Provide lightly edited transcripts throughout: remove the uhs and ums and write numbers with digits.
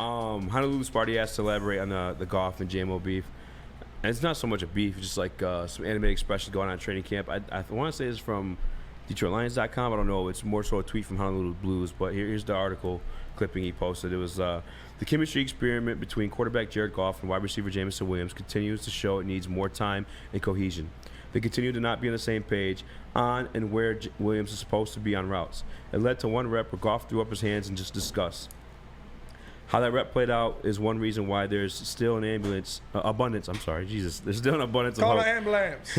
Honolulu Sparty asked to elaborate on the Goff and JMO beef. And it's not so much a beef, just like some animated expressions going on in training camp. I want to say it's from DetroitLions.com. I don't know. It's more so a tweet from Honolulu Blues. But here's the article clipping he posted. It was the chemistry experiment between quarterback Jared Goff and wide receiver Jameson Williams continues to show it needs more time and cohesion. They continue to not be on the same page on and where Williams is supposed to be on routes. It led to one rep where Goff threw up his hands and just discussed. How that rep played out is one reason why there's still an abundance. There's still an abundance Call of an hope. ambulance.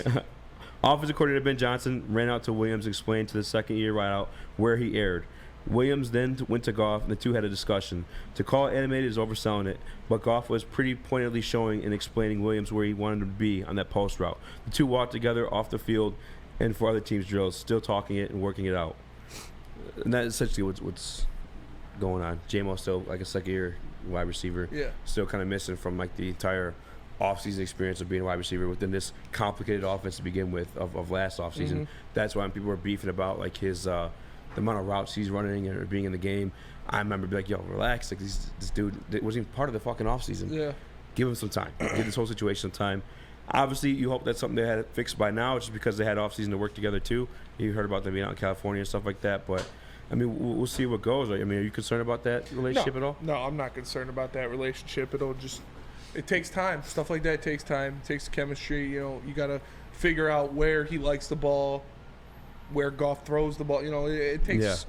Offensive coordinator Ben Johnson ran out to Williams and explained to the second-year wideout where he erred. Williams then went to Goff, and the two had a discussion. To call it animated is overselling it, but Goff was pretty pointedly showing and explaining Williams where he wanted him to be on that post route. The two walked together off the field and for other teams' drills, still talking it and working it out. And that's essentially what's going on. JMO's still like a second-year wide receiver. Yeah. Still kind of missing from like the entire offseason experience of being a wide receiver within this complicated offense to begin with of last offseason. Mm-hmm. That's why when people are beefing about like his the amount of routes he's running or being in the game. I remember being like, yo, relax. Like this dude wasn't even part of the fucking offseason. Yeah. Give him some time. Give this whole situation some time. Obviously, you hope that's something they had fixed by now, just because they had offseason to work together too. You heard about them being out in California and stuff like that, but I mean, we'll see what goes. I mean, are you concerned about that relationship at all? No, I'm not concerned about that relationship. It takes time. Stuff like that takes time. It takes chemistry. You got to figure out where he likes the ball, where Goff throws the ball. It takes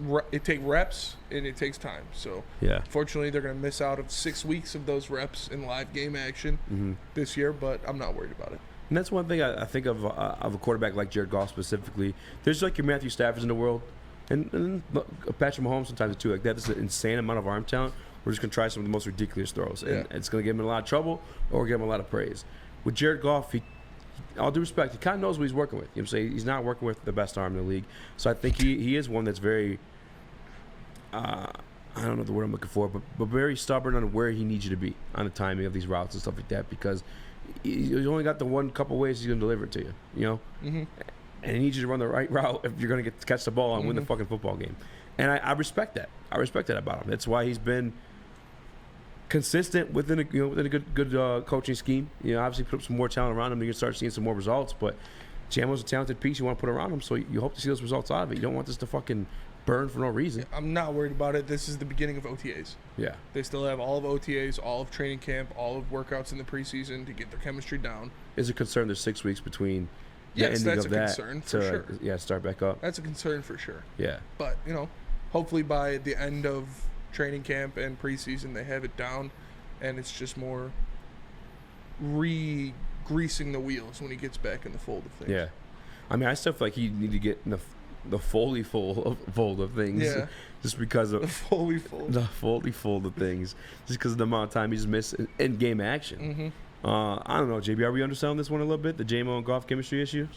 reps and it takes time. So, fortunately, they're going to miss out of 6 weeks of those reps in live game action this year, but I'm not worried about it. And that's one thing I think of a quarterback like Jared Goff specifically. There's like your Matthew Staffords in the world. And Patrick Mahomes sometimes too. Like that is an insane amount of arm talent. We're just going to try some of the most ridiculous throws. And it's going to get him in a lot of trouble or give him a lot of praise. With Jared Goff, he, all due respect, he kind of knows what he's working with. You know what I'm saying? He's not working with the best arm in the league. So I think he is one that's very, I don't know the word I'm looking for, but very stubborn on where he needs you to be on the timing of these routes and stuff like that, because he's only got the one couple ways he's going to deliver it to you, Mm-hmm. And he needs you to run the right route if you're going to catch the ball and win the fucking football game. And I respect that. I respect that about him. That's why he's been consistent within a good coaching scheme. Obviously put up some more talent around him, you can start seeing some more results. But Jamo's a talented piece you want to put around him, so you hope to see those results out of it. You don't want this to fucking burn for no reason. I'm not worried about it. This is the beginning of OTAs. Yeah. They still have all of OTAs, all of training camp, all of workouts in the preseason to get their chemistry down. Is it concerned there's 6 weeks between yes, the ending that's of a that concern for sure. Start back up? That's a concern for sure. Yeah. But, hopefully by the end of training camp and preseason, they have it down, and it's just more re-greasing the wheels when he gets back in the fold of things. Yeah. I mean, I still feel like he need to get in the fold of things. Yeah. Just because of the fully fold of things. Just because of the amount of time he's missed in game action. Mm-hmm. I don't know, JB. Are we underselling this one a little bit? The JMO and Goff chemistry issues?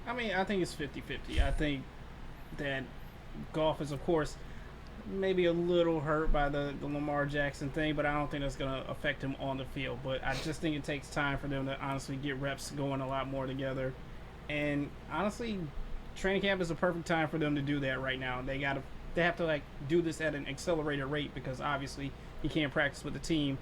I mean, I think it's 50-50. I think that Goff is, of course, maybe a little hurt by the Lamar Jackson thing, but I don't think that's going to affect him on the field. But I just think it takes time for them to honestly get reps going a lot more together. And honestly, training camp is a perfect time for them to do that right now. They have to do this at an accelerated rate, because obviously he can't practice with the team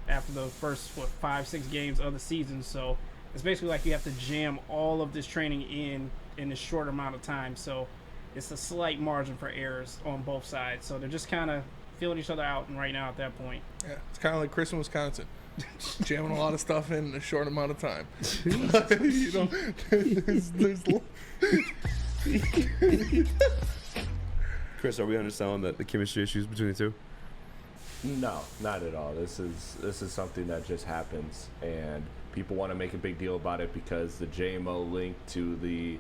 after the first 5-6 games of the season. So it's basically like you have to jam all of this training in a short amount of time. So it's a slight margin for errors on both sides. So they're just kind of feeling each other out right now at that point. Yeah, it's kind of like Chris in Wisconsin. Jamming a lot of stuff in a short amount of time. There's Chris, are we understanding the chemistry issues between the two? No, not at all. This is something that just happens, and people want to make a big deal about it because the JMO link to the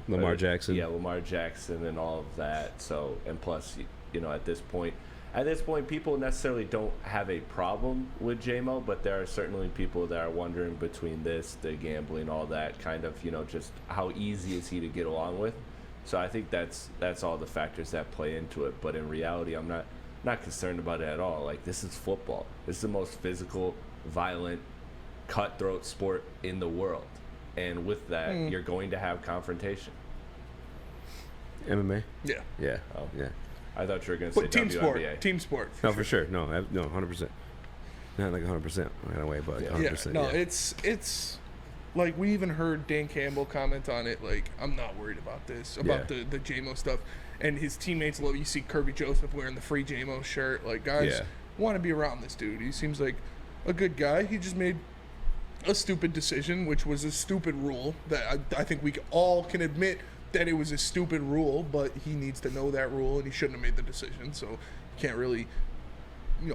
Lamar Jackson. Yeah, Lamar Jackson and all of that. So, and plus, at this point, people necessarily don't have a problem with JMO, but there are certainly people that are wondering between this, the gambling, all that kind of, just how easy is he to get along with. So I think that's all the factors that play into it. But in reality, I'm not concerned about it at all. Like, this is football. This is the most physical, violent, cutthroat sport in the world. And with that, you're going to have confrontation. MMA? Yeah. Yeah. Oh. Yeah. I thought you were going to say But team WNBA. sport. Team sport. No, for sure. No, 100%. Not like 100% in a way, but 100%. Yeah, no, it's like we even heard Dan Campbell comment on it. Like, I'm not worried about this, about the JMO stuff. And his teammates love. You see Kirby Joseph wearing the free JMO shirt. Like, guys want to be around this dude. He seems like a good guy. He just made a stupid decision, which was a stupid rule that I think we all can admit that it was a stupid rule, but he needs to know that rule, and he shouldn't have made the decision. So you can't really,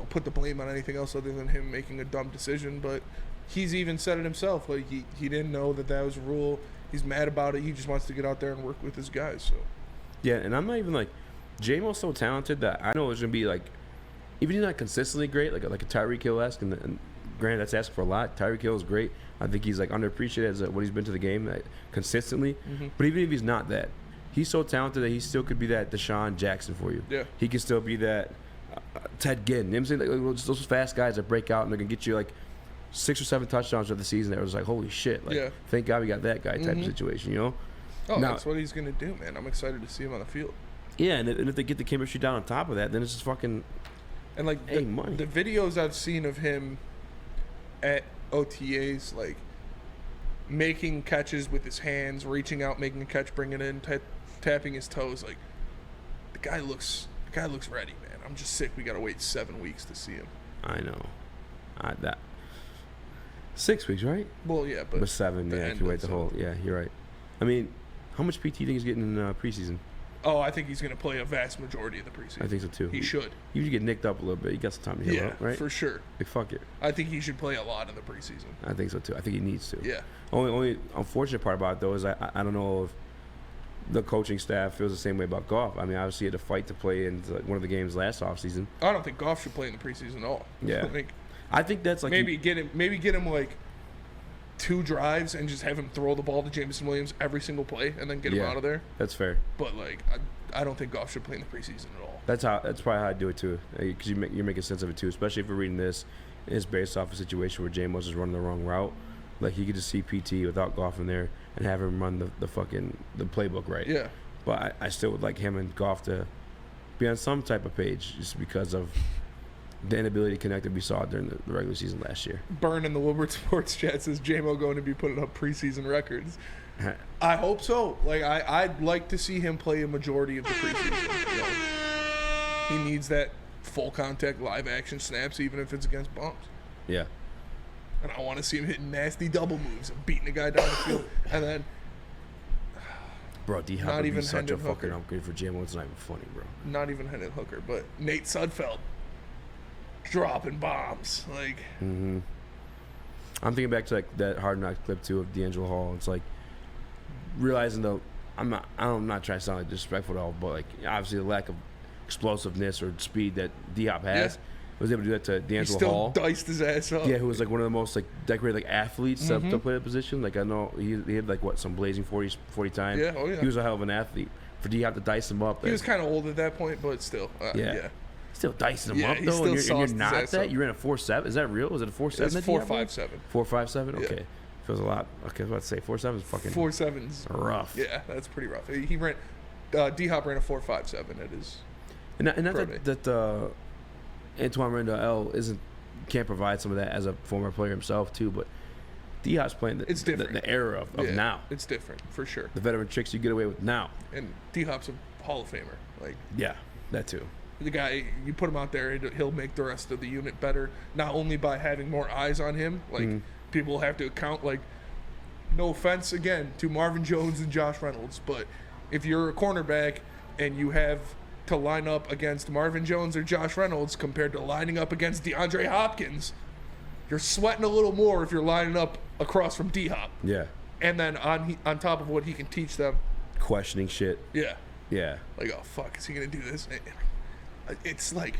put the blame on anything else other than him making a dumb decision. But he's even said it himself. Like, he didn't know that was a rule. He's mad about it. He just wants to get out there and work with his guys. So Yeah, and I'm not even like, Jamo's so talented that I know it's gonna be like, even if he's not consistently great, like a Tyreek Hill-esque, and granted that's asking for a lot. Tyreek Hill is great. I think he's like underappreciated as what he's been to the game consistently. Mm-hmm. But even if he's not that, he's so talented that he still could be that Deshaun Jackson for you. Yeah, he can still be that Ted Ginn. You know what I'm saying? Like, those fast guys that break out and they're gonna get you like 6 or 7 touchdowns of the season. That was like, holy shit! Like, thank God we got that guy type of situation. Oh, now, that's what he's gonna do, man. I'm excited to see him on the field. Yeah, and if they get the chemistry down on top of that, then it's just fucking like the videos I've seen of him at OTAs, like making catches with his hands, reaching out, making a catch, bringing it in, tapping his toes. Like, the guy looks ready, man. I'm just sick. We gotta wait 7 weeks to see him. I know. That 6 weeks, right? Well, yeah, but 7. Yeah, if you wait the whole. Yeah, you're right. I mean, how much PT do you think he's getting in preseason? Oh, I think he's going to play a vast majority of the preseason. I think so too. He should. You should get nicked up a little bit. You got some time to heal up, right? For sure. Like, fuck it. I think he should play a lot in the preseason. I think so too. I think he needs to. Yeah. Only unfortunate part about it though is I don't know if the coaching staff feels the same way about Goff. I mean, obviously he had to fight to play in one of the games last offseason. I don't think Goff should play in the preseason at all. Yeah. I think that's like maybe get him like 2 drives and just have him throw the ball to Jameson Williams every single play and then get him out of there. That's fair. But like, I don't think Goff should play in the preseason at all. That's probably how I do it too, because you're making sense of it too. Especially if you're reading this, it's based off a situation where James was running the wrong route. Like, he could just see PT without Goff in there and have him run the playbook right. Yeah. But I still would like him and Goff to be on some type of page just because of the inability to connect that we saw during the regular season last year. Burn in the Woodward Sports Chat says JMO going to be putting up preseason records. I hope so. Like, I'd like to see him play a majority of the preseason. He needs that full contact live action snaps, even if it's against bumps. Yeah. And I want to see him hitting nasty double moves and beating a guy down the field. And then, bro, D-Hop would be such a fucking upgrade for JMO. It's not even funny, bro. Not even Hendon Hooker, but Nate Sudfeld dropping bombs. Like, I'm thinking back to like that Hard Knocks clip too of D'Angelo Hall. It's like realizing though, I'm not trying to sound like disrespectful at all, but like obviously the lack of explosiveness or speed that D-Hop has, was able to do that to D'Angelo Hall. He still diced his ass up. Yeah, who was like one of the most like decorated like athletes to play that position. Like, I know he had like some blazing 40 times. Yeah, oh yeah. He was a hell of an athlete. For D-Hop to dice him up. He was kind of old at that point, but still. Yeah. Still dicing him up though, and you're not that. You ran a 4.7. Is that real? Is it a 4.7? It's 4.57. 4.57. Okay, feels a lot. Okay, I was about to say 4.7 is fucking 4.7's rough. Yeah, that's pretty rough. He ran. D-Hop ran a 4.57 at his. And not that Antoine Randall can't provide some of that as a former player himself too, but D-Hop's playing it's different. The era of now. It's different for sure. The veteran tricks you get away with now. And D-Hop's a Hall of Famer. Like, yeah, that too. The guy, you put him out there, he'll make the rest of the unit better. Not only by having more eyes on him, like people have to account. Like, no offense again to Marvin Jones and Josh Reynolds, but if you're a cornerback and you have to line up against Marvin Jones or Josh Reynolds compared to lining up against DeAndre Hopkins, you're sweating a little more if you're lining up across from D-Hop. Yeah. And then on top of what he can teach them, questioning shit. Yeah. Yeah. Like, oh fuck, is he gonna do this? It's like,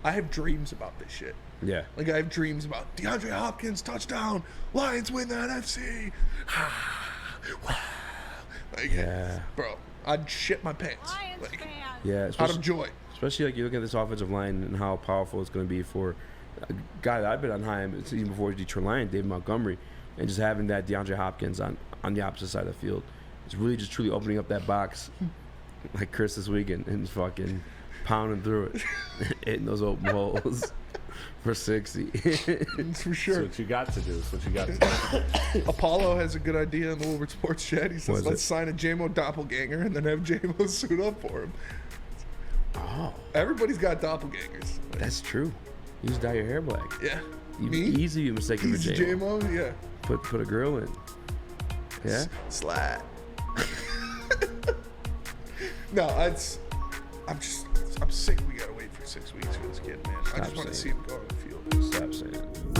I have dreams about this shit. Yeah. Like, I have dreams about DeAndre Hopkins touchdown, Lions win the NFC. Like, yeah, bro, I'd shit my pants. Like, yeah, out of joy. Especially like you look at this offensive line and how powerful it's going to be for a guy that I've been on high even before Detroit Lion, David Montgomery, and just having that DeAndre Hopkins on the opposite side of the field. It's really just truly opening up that box like Chris this weekend and fucking pounding through it, hitting those open holes for 60. It's for sure. That's what you got to do. That's what you got to do. Apollo has a good idea in the Woodward Sports Chat. He What says, is let's it? sign a JMO doppelganger and then have JMO suit up for him. Oh, Everybody's got doppelgangers. that's true. You just dye your hair black. Yeah. You Me? easy be mistaken for He's JMO. JMO, yeah. Put a girl in. Yeah. Slide. No, I'm sick. We gotta wait for 6 weeks for this kid, man. I Stop just want to see saying him go on the field. Stop saying it.